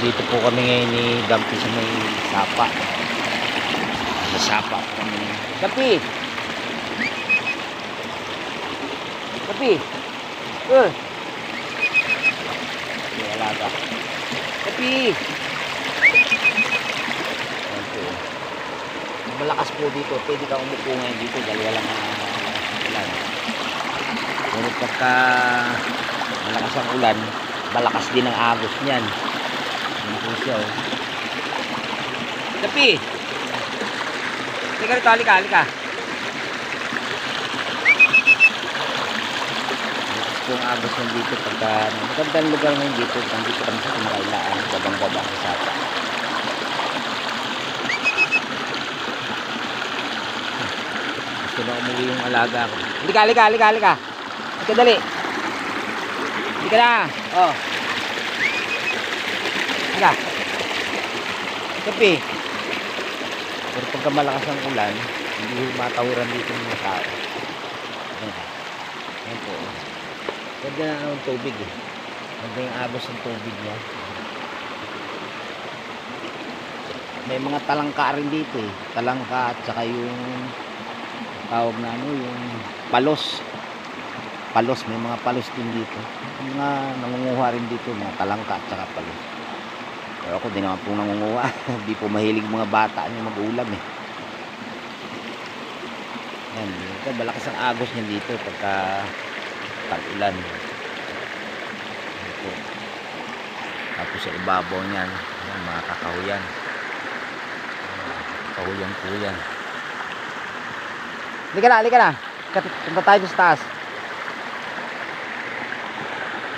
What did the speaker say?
Nandito po kami ngayon ni Dampi sa may sapa. Sa sapa po kami. Dampi! Dampi! May alaga. Dampi! Ayan po. Malakas po dito. Pwede ka umupo ngayon dito dahil walang ulan. Ngunit pagka malakas ang ulan, malakas din ang agos niyan. Yan po siya, oh. Dampi! Halika rito, halika, halika. Malakas po ang agos niyan dito pagka magandang lugar ngayon dito. Nandito kami sa Tingkailaan, babang-baba sa sapa. Gusto na umuwi yung alaga ko. Halika, halika, halika, halika. Halika, dali. Halika na. Oh. Halika. Dampi. Pero pagka malakas ang ulan, hindi matawiran dito ng mga tao. Ayan po. Ganda na ang tubig eh. Ganda yung agos ng tubig niya. May mga talangka rin dito eh. Talangka at saka yung tawag na ano, yung palos. Palos, may mga palos din dito. Mga nangunguha rin dito, mga talangka at saka palos. Pero ako di naman po nangunguha. Hindi po mahilig mga bata niya mag-ulam eh. Yan, dito, malakas ang agos niya dito pagka tag-ulan. Ito. Tapos sa ibabaw niyan, yan, mga kakahuyan. Kakahuyan po yan. Halika na, halika na. Punta tayo sa taas.